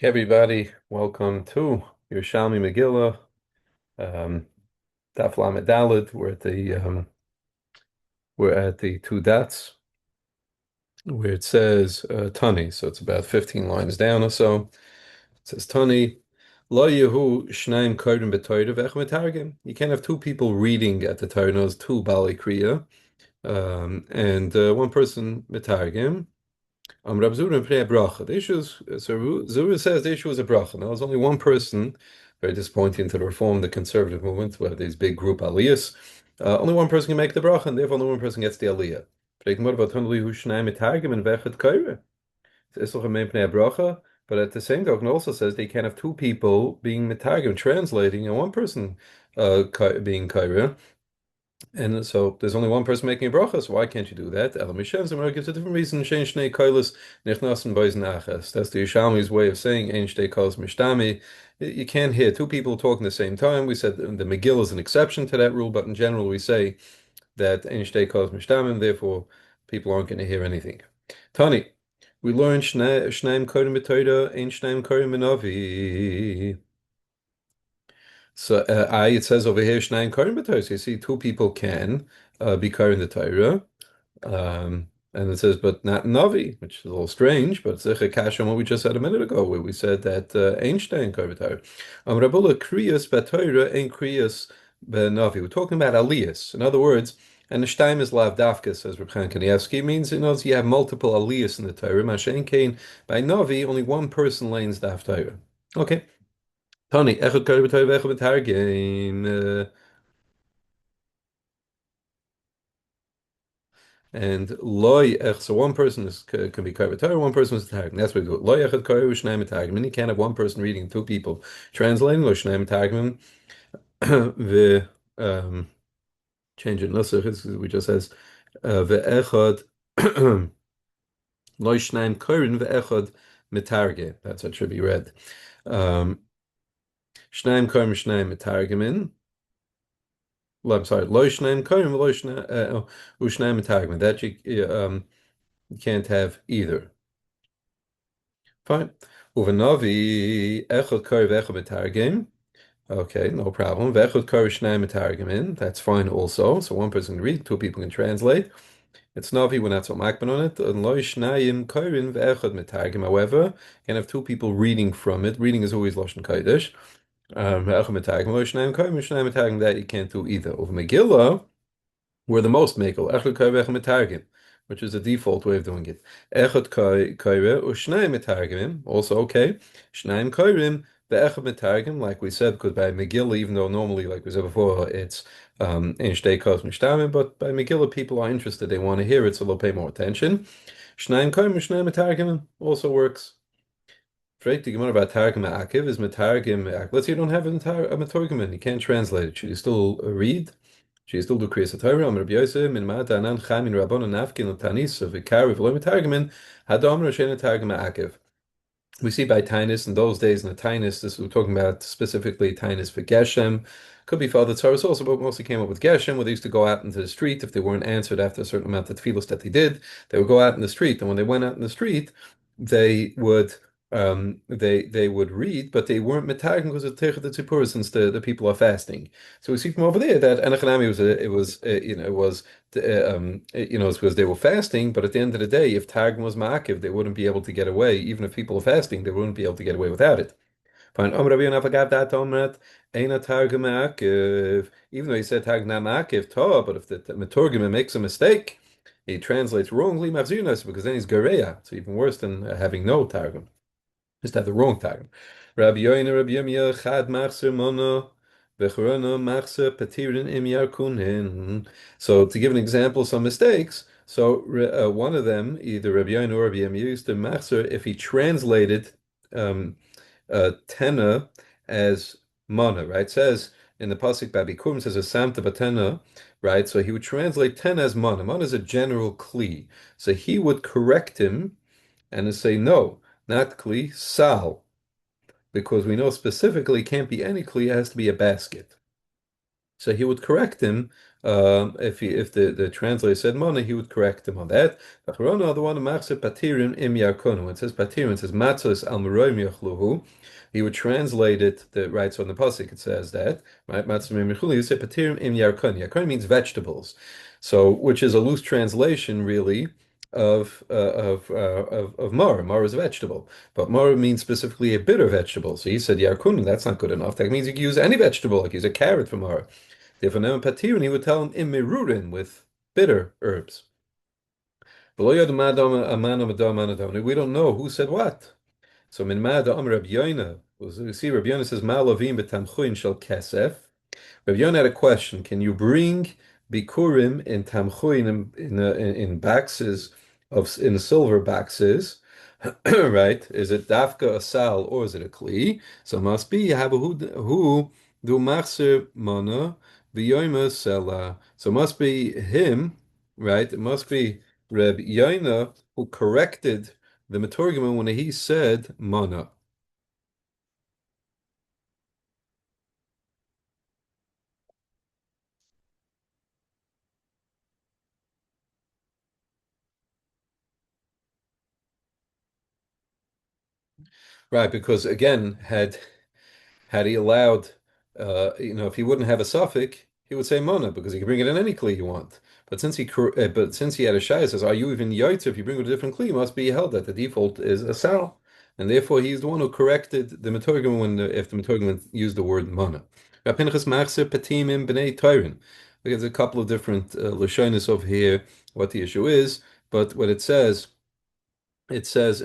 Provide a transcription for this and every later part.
Hey everybody, welcome to Yerushalmi Megillah um, Daf Lamed Daled. We're at the two dots where it says Tani, so it's about 15 lines down or so. It says Tani, Lo Yehu Shnaim Kodim B'Torah V'Ech Metargim. You can't have two people reading at the Torah, no, it's two Bali Kriya, and one person Metargim. Rab Zura Pnei Bracha. The issue is, so Zura says the issue is a bracha. Now, there's only one person, very disappointing to the Reform, the conservative movement, where these big group aliyahs. Only one person can make the bracha, and therefore only one person gets the aliyah. But at the same token, also says they can't have two people being mitargim, translating, and one person being kaira. And so there's only one person making a bracha, so why can't you do that? Elam Mishem Zemar gives a different reason. Shein shnei koilos nichnasen boizen achas. That's the Yerushalmi's way of saying ein shtei koilos mishtami. You can't hear two people talking at the same time. We said the Megillah is an exception to that rule, but in general we say that ein shtei koilos mishtami, therefore people aren't going to hear anything. Tani, we learned shnaim kodim b'toida, ein shnaim kodim b'novi. So it says over here, Shnayim Kohen b'Torah. So you see, two people can be Kohen the Torah. And it says, but not Navi, which is a little strange, but it's a kash on what we just said a minute ago, where we said that Ein Shnayim Kohen b'Torah. Rabula Kriyas b'Torah ain't Kriyas b'Navi. We're talking about Aliyas. In other words, and the Shtaim is Lav Dafka, says Reb Chaim Kanievsky, means you have multiple Aliyas in the Torah. Mashen Kain by Navi, only one person lanes Daf Torah. Okay. Tony, echad kari b'toy v'echad b'targim. And loy so one person can be kari b'toy, one person is targim. That's what we do. Loy echad kari v'shnei b'targim. And you can't have one person reading, two people translating. Lo shnei b'targim. The change in nusach we just says ve'echad loy shnei korin ve'echad mitargim. That's what should be read. Shnei korin shnei mitargimin. I'm sorry, lo shneim kohen v'lo u'shneim targum. That you can't have either. Fine. Uvanavi echad kor v'echad mitargim. Okay, no problem. V'echad kor shneim mitargimin. That's fine also. So one person can read, two people can translate. It's Navi, we're not so makban on it. And lo shnayim korin v'echad mitargim. However, you can have two people reading from it. Reading is always lashon kodesh. V'echad mitargim lo shnayim korin v'shneim mitargim. That you can't do either. Over Megillah, we're the most makel. Echad koyre echad metargim, which is the default way of doing it. Echad koyre ushnayim metargim, also okay. Shnayim koyrim ve'echad metargim, like we said, because by Megillah, even though normally, like we said before, it's ein shtei kos mishtamim, but by Megillah, people are interested, they want to hear it, so they'll pay more attention. Shnayim koyrim ushnayim metargim also works. Freit the Gemara about Targum Akiv is Metargim. Let's say you don't have a Metargim, you can't translate it. Should you still read? She still do Kriyas HaTorah. Amar Rabbi Yosef min Ma'atanan Chamin Rabbanon Nafkin L'Tanis V'Kar V'Lo Metargimin Hadam Roshen Targum Akiv. We see by Tainus in those days, in the Tainus, this we're talking about specifically Tainus for Geshem. Could be for other tzaros also, but mostly came up with Geshem, where they used to go out into the street. If they weren't answered after a certain amount of tefillos that they did, they would go out in the street. And when they went out in the street, they would they would read, but they weren't metargim because of Techet Tzipur, since the people are fasting. So we see from over there that Anachanami it's because they were fasting. But at the end of the day, if targum was ma'akiv, they wouldn't be able to get away. Even if people are fasting, they wouldn't be able to get away without it. Fine. Even though he said targum ma'akiv, but if the metorgim makes a mistake, he translates wrongly mavzinas, because then he's gereya. It's even worse than having no targum. Just have the wrong targum. Rabbi Yoina, Rabbi Yirmiyah, Chad Machzer Mono, Vechorona Machzer Patirin Im Yarkunin. So to give an example of some mistakes, so one of them, either Rabbi Yoina or Rabbi Yirmiyah, used to Machzer if he translated Tena as Mana, right? It says in the pasuk Babi Kurim says a Samta Batena, right? So he would translate Tena as Mana. Mana is a general kli. So he would correct him and say no. Not kli, sal, because we know specifically it can't be any kli, it has to be a basket. So he would correct him If the translator said mana, he would correct him on that. Acharona, the one machse patirim im yarkonu. When it says patirim, it says matzos al meroim yachluhu. He would translate it the right. So in the pasuk it says that right. Matzos im yachluhu. You say patirim im yarkonu. Yarkonu means vegetables, so which is a loose translation really of mar. Mar is a vegetable, but mar means specifically a bitter vegetable. So he said yarkunu. That's not good enough. That means you can use any vegetable, like use a carrot for mar. If a name patirin, he would tell him imirurin with bitter herbs. We don't know who said what. So min mad amar Reb Yoina. You see, Reb Yoina says malavim betamchuin shel kesef. Reb Yoina had a question. Can you bring bikurim in tamchuin in boxes in silver boxes? Right? Is it dafka a sal or is it a kli? So it must be you have a who do machzer mana v'yoyma sela. So it must be him, right? It must be Reb Yoina who corrected the Metorgiman when he said mana. Right, because again, had he allowed, if he wouldn't have a suffix, he would say mana because he could bring it in any kli you want. But since he had a shayah, says, are you even yaitz? If you bring it a different kli, it must be held that the default is a sal, and therefore he's the one who corrected the metorgim if the metorgim used the word mana. Pinchas machzer patimim b'nei Torah. There's a couple of different lashonis over here what the issue is, but what it says in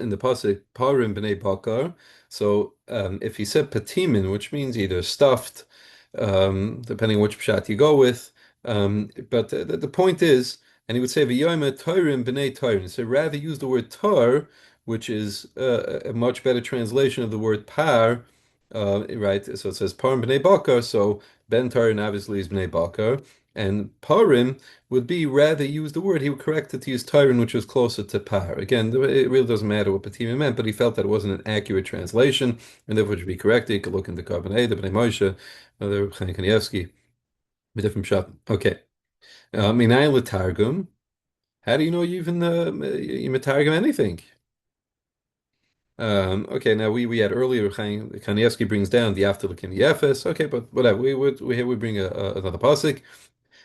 the pasuk parim b'nei bakar. So if he said patimin, which means either stuffed, depending on which pshat you go with, but the point is, and he would say v'yoyma toirim b'nei toirim. So rather use the word tar, which is a much better translation of the word par. Right, so it says parim b'nei bakar. So ben tarin obviously is b'nei bakar, and parim would be rather use the word. He would correct it to use Tyron, which was closer to par. Again, it really doesn't matter what Patima meant, but he felt that it wasn't an accurate translation, and therefore it should be corrected. You could look into Carbonate, the Bnei Moshe, the Chaim Kanievsky, a different shot. Okay. Minay Targum. How do you know you even you Targum anything? Okay, now we had earlier Kanievsky brings down the after the Kaniefes. Okay, but whatever. We bring another pasuk.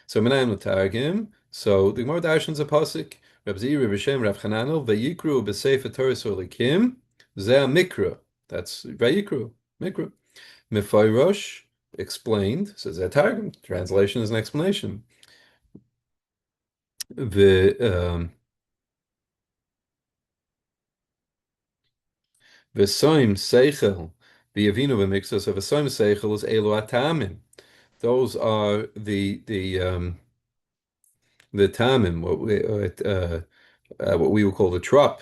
So Menayim L'Targim. So the Gemara darshans a pasuk. Reb Ziri, Reb Shem, Reb Chananel, Vayikru b'Sefer Torah Solikim. Zeh Mikra. That's Vayikru. Mikra. Mefayrosh explained. Says that Targum. Translation is an explanation. V'soim Seichel. V'yavinu b'miksos of V'soim Seichel is Elu Atamim. Those are the tamim, what we would call the trop.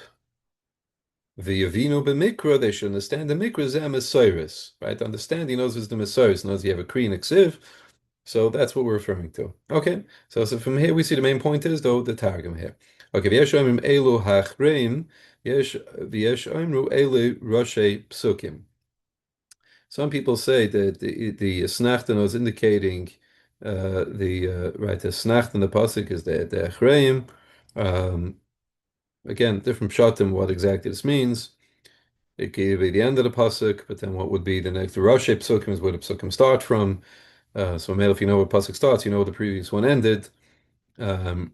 The Yavino b'mikra, they should understand the mikra is a Messiris, right? Understand he knows it's the Messiris, knows you have a Kri and a Ksiv, so that's what we're referring to. Okay, so from here we see the main point is though the Targum here. Okay, v'yesh oimrim elu hachreim, v'yesh oimru elu roshei psukim. Some people say that the Snachten was indicating the Snacht in the pasuk is the Achreim. Again, different pshatim what exactly this means. It could be the end of the pasuk, but then what would be the next? The Rosh Psukim is where the psukim start from. So, maybe if you know where pasuk starts, you know where the previous one ended. Um,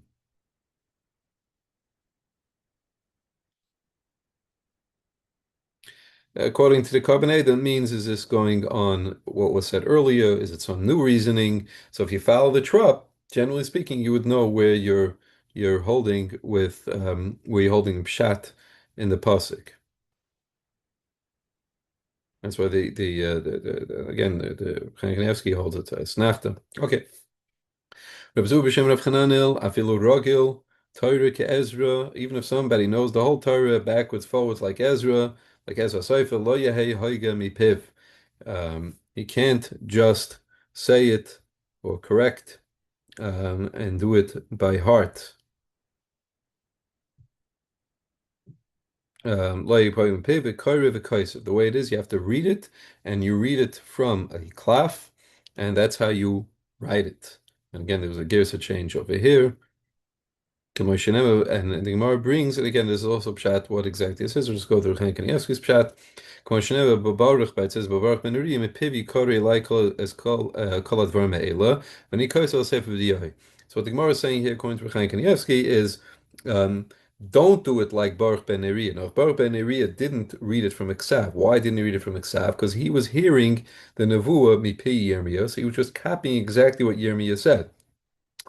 According to the Carbonate, that means is this going on what was said earlier? Is it some new reasoning? So if you follow the trop, generally speaking, you would know where you're holding with where you're holding pshat in the pasuk. That's why again the Kanievsky holds it as snachta. Okay. Reb Zu b'shem Reb Chananel afilu rogil Torah ke'Ezra. Even if somebody knows the whole Torah backwards, forwards like Ezra Sefer, lo yehei hoiga mipiv. He can't just say it or correct and do it by heart. The way it is, you have to read it, and you read it from a klaf, and that's how you write it. And again, there was a Gersa change over here. And the Gemara brings, and again, there's also pshat what exactly it says. We'll just go through Chaim Kanievsky's pshat. K'mo Babaruch, but it says Babaruch ben Uri mepivi kori like as kol advar me'ela. When he goes to sefer v'diyai. So what the Gemara is saying here, according to Chaim Kanievsky, is um, don't do it like Baruch ben Neriah. Now, if Baruch ben Neriah didn't read it from Iksav, why didn't he read it from Iksav? Because he was hearing the Nevuah mipi Yirmiyah, so he was just copying exactly what Yirmiyah said.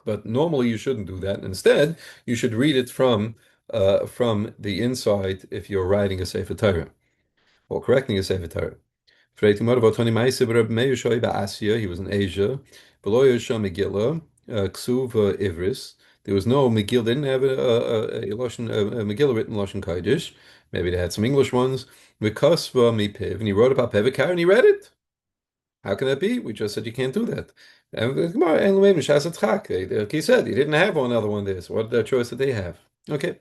But normally you shouldn't do that. Instead, you should read it from the inside if you're writing a Sefer Torah or correcting a Sefer Torah. He was in Asia. Below Yerushalmi Megillah, Ksuva Ivris. There was no Megillah, didn't have a Megillah written in Lashon Kodesh. Maybe they had some English ones. Mikasva Mipiv, and he wrote about Pevekar and he read it. How can that be? We just said you can't do that. And the Gemara, he said he didn't have one other one there. So what choice did they have? Okay.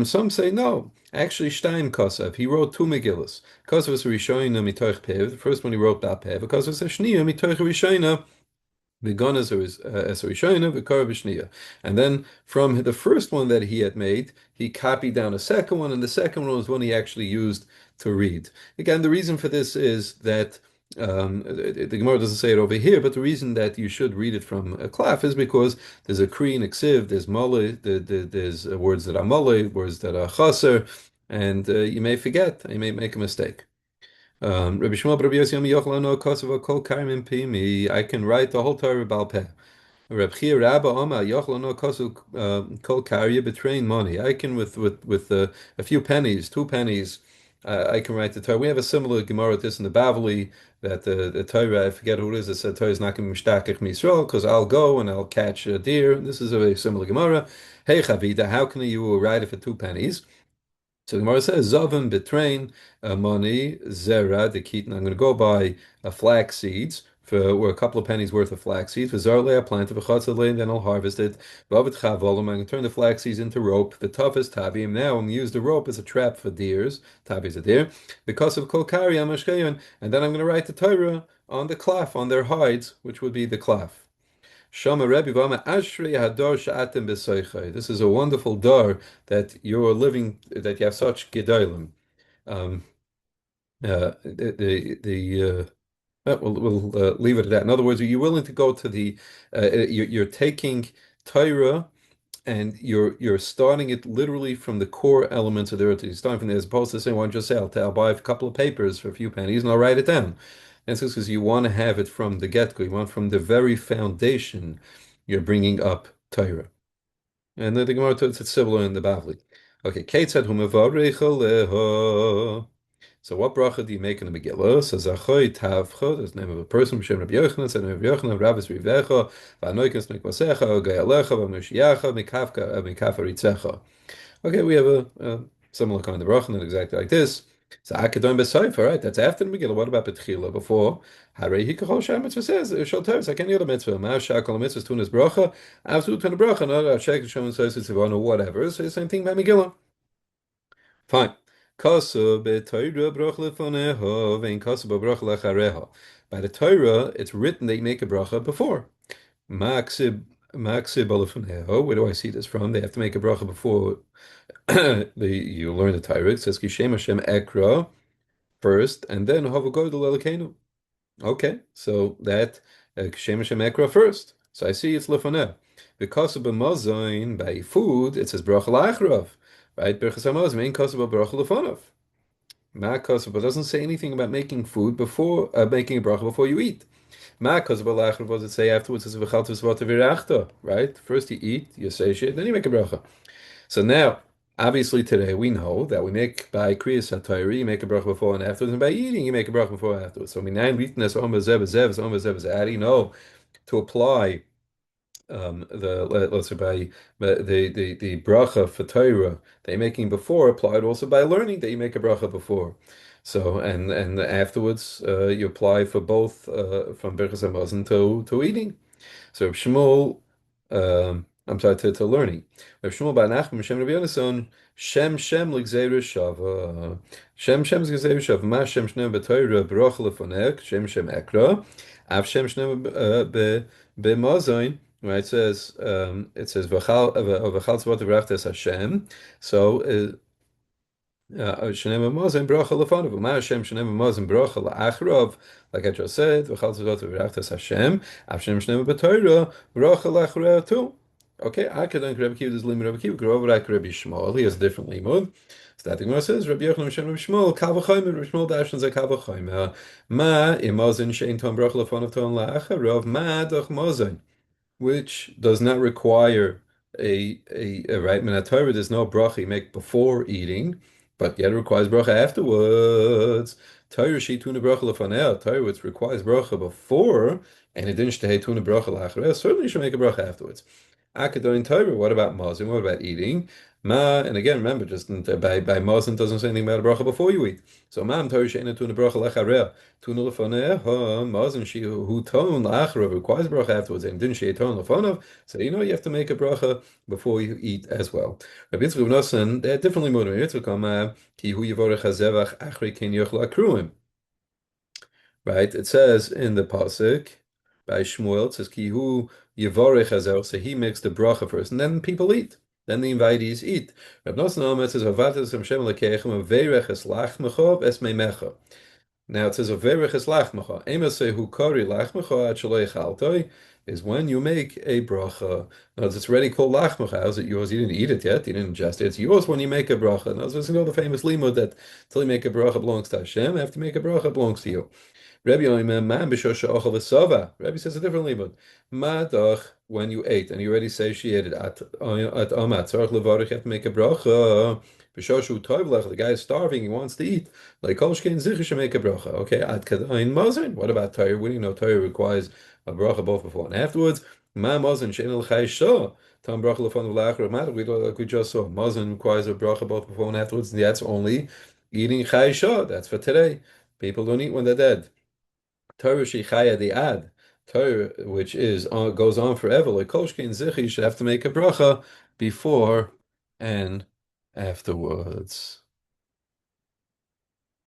Some say no. Actually, Stein Kosev, he wrote two Megillas. Kosev is Rishoina mitoich Pev. The first one he wrote about Pev. Kosev is Shnia mitoich Rishoina. Begonas is Rishoina, Vikar Vishnia. And then from the first one that he had made, he copied down a second one, and the second one was one he actually used to read. Again, the reason for this is that the Gemara doesn't say it over here, but the reason that you should read it from a klaf is because there's a kri and a ksiv, there's mole, there's words that are mole, words that are chaser, and you may forget, you may make a mistake. Rabbi Shmuel, Rabbi Yossi, Kol Karim Pimi. I can write the whole Torah Baal Peh. Reb Chia Rabba Oma Yochel Kosu Kol Karya betraying money. I can with a few pennies, 2 pennies. I can write the Torah. We have a similar Gemara to this in the Bavli that the Torah, I forget who it is, it said Torah is not going to be mishtakich Misrael because I'll go and I'll catch a deer. This is a very similar Gemara. Hey Chavida, how can you write it for 2 pennies? So the Gemara says, Zavim betrain money, zera, the keaton. I'm going to go buy flax seeds for a couple of pennies worth of flax seeds. For zarle, I plant it, and then I'll harvest it. Vavet chavolim, I'm going to turn the flax seeds into rope. The toughest tabim. Now I'm going to use the rope as a trap for deers. Tabi is a deer. Because of kolkari, and then I'm going to write the Torah on the klaf, on their hides, which would be the klaf. Shama Rebbe Vama Ashrei Hador Sha'atem B'Soichai. This is a wonderful door that you're living, that you have such gedolim. Um, we'll leave it at that. In other words, are you willing to go to the? You're taking Torah and you're starting it literally from the core elements of the earth. You're starting from there, as opposed to saying, "Well, just say I'll buy a couple of papers for a few pennies and I'll write it down." And so, because you want to have it from the get-go, you want from the very foundation, you're bringing up Torah. And then the Gemara it's similar in the Bavli. Okay, Kate said, so what bracha do you make in the Megillah? Says Achoy Tavcha, that's the name of a person, Shem Rabbi Yochanan, said Rabbi Yochanan, Rabbis Rivecha, Vanoikas Nikvasecha, Gayalecha, Vamoshiacha, Mikafa Ritzecha. Okay, we have a similar kind of bracha, not exactly like this. So Akadon B'Sayfa, right? That's after the Megillah. What about Betchila before? Harei Hikachol Shah Mitzvah says Shal Torah. Like any other mitzvah, Ma'av Shakol Mitzvah Tunas Bracha, Avzu Tuna Bracha, not Shek Shon says it's or whatever. So the same thing by Megillah. Fine. Kasu b'Torah Bracha lefoneho vein Kasu b'Bracha lechareha. By the Torah, it's written that you make a bracha before. Maksib b'lefoneho. Where do I see this from? They have to make a bracha before you learn the Torah. It says Kishem Hashem Ekra first, and then Havagodol Elokeinu. Okay, so that Kishem Hashem Ekra first. So I see it's lefaneh. Because of b'mazayin by food, it says bracha la'achrav, right? Berachas hamazon ain't kasav bracha lefanov. Ma kasav, but doesn't say anything about making food before making a bracha before you eat. Ma kasav la'achrav, what does it say afterwards? It says v'chaltus v'atavirachta, right? First you eat, you say shit, then you make a bracha. So now, obviously today we know that we make by Kriyas HaTorah, you make a bracha before and afterwards, and by eating you make a bracha before and afterwards. So minayin witness you know to apply let's say by the bracha for Torah that you're making before applied also by learning that you make a bracha before. So and afterwards you apply for both from Birchas Hamazon to eating. So Shmuel, I'm sorry, to learning. Rav Shmuel bar Nachman Shem Rabbi Yonason Shem l'gzeira shava. Shem l'gzeira shava. Ma Shem shneim b'Torah baruch lefonek. Shem ekra. Av Shem shneim b'mazayin. Right, it says v'chal tzvot v'rachtes Hashem. So Shenem Mazin bracha lefanav. Ma Hashem shenem Mazin bracha laachrov. Like I just said, v'chal tzvot v'rachtes Hashem. Av Shem shenem b'Torah bracha laachrov too. Okay, I could think Rabbi Kiva is limud Rabbi Kiva. Grover like Rabbi Shmuel. He has a different limud. Starting Gemara says Rabbi Yochanan Shem Rabbi Shmuel kavachayim. Rabbi Shmuel dashes a kavachayim. Ma imazin shein tom bracha lefanav tom laachrov. Ma doch mazin, which does not require a right minat Torah. There's no bracha you make before eating, but yet it requires bracha afterwards. Torah tuna bracha lefanel. Torah which requires bracha before, and it didn't shtehei tuna bracha lachres. Certainly you should make a bracha afterwards. Akadoin Torah. What about mazim? What about eating? Ma, and again, remember, just by mazim doesn't say anything about a bracha before you eat. So ma'am Torah she'ena tuna bracha lachareh. Tuna lefaneh ha mazim she who ton lacharav requires bracha afterwards, and didn't she ton lefanav? So you have to make a bracha before you eat as well. Rabbi Yitzchak ben Nosson, they're differently motivated. Yitzchak ki hu yivorech hazevach achri ken yochla kruim. Right? It says in the pasuk by Shmuel, it says ki hu yivorech hazevach. So he makes the bracha first, and then people eat. Then the invitees eat. Rabbi Nosson says havatas Hashem lekechem veirech es lachmecha es meimecha. Now it says "Overech es lachmecha." Emasehu kori lachmecha ad shaloi chaltoi is when you make a bracha. Now it's already called lachmecha. How's it yours? You didn't eat it yet. You didn't ingest it. It's yours when you make a bracha. Now this is the famous limud that until you make a bracha belongs to Hashem. After you make a bracha belongs to you. Rabbi Yoimem man b'shosha ochel v'sava. Rabbi says a different limud. Madach when you ate and you already satiated at amat tzarich levarich you have to make a bracha. B'shoshu toivlech the guy is starving he wants to eat. Like kolshkein zichur should make a bracha. Okay, ad kadain mazin. What about Torah? We know Torah requires a bracha both before and afterwards. Ma mazin shein el chayshah. Tam bracha lefon v'lachar. We like we just saw. Mazin requires a bracha both before and afterwards. And that's only eating chayshah. That's for today. People don't eat when they're dead. Torah shechaya the ad. Torah, which is goes on forever. Like kolshkein zichur, you should have to make a bracha before and afterwards.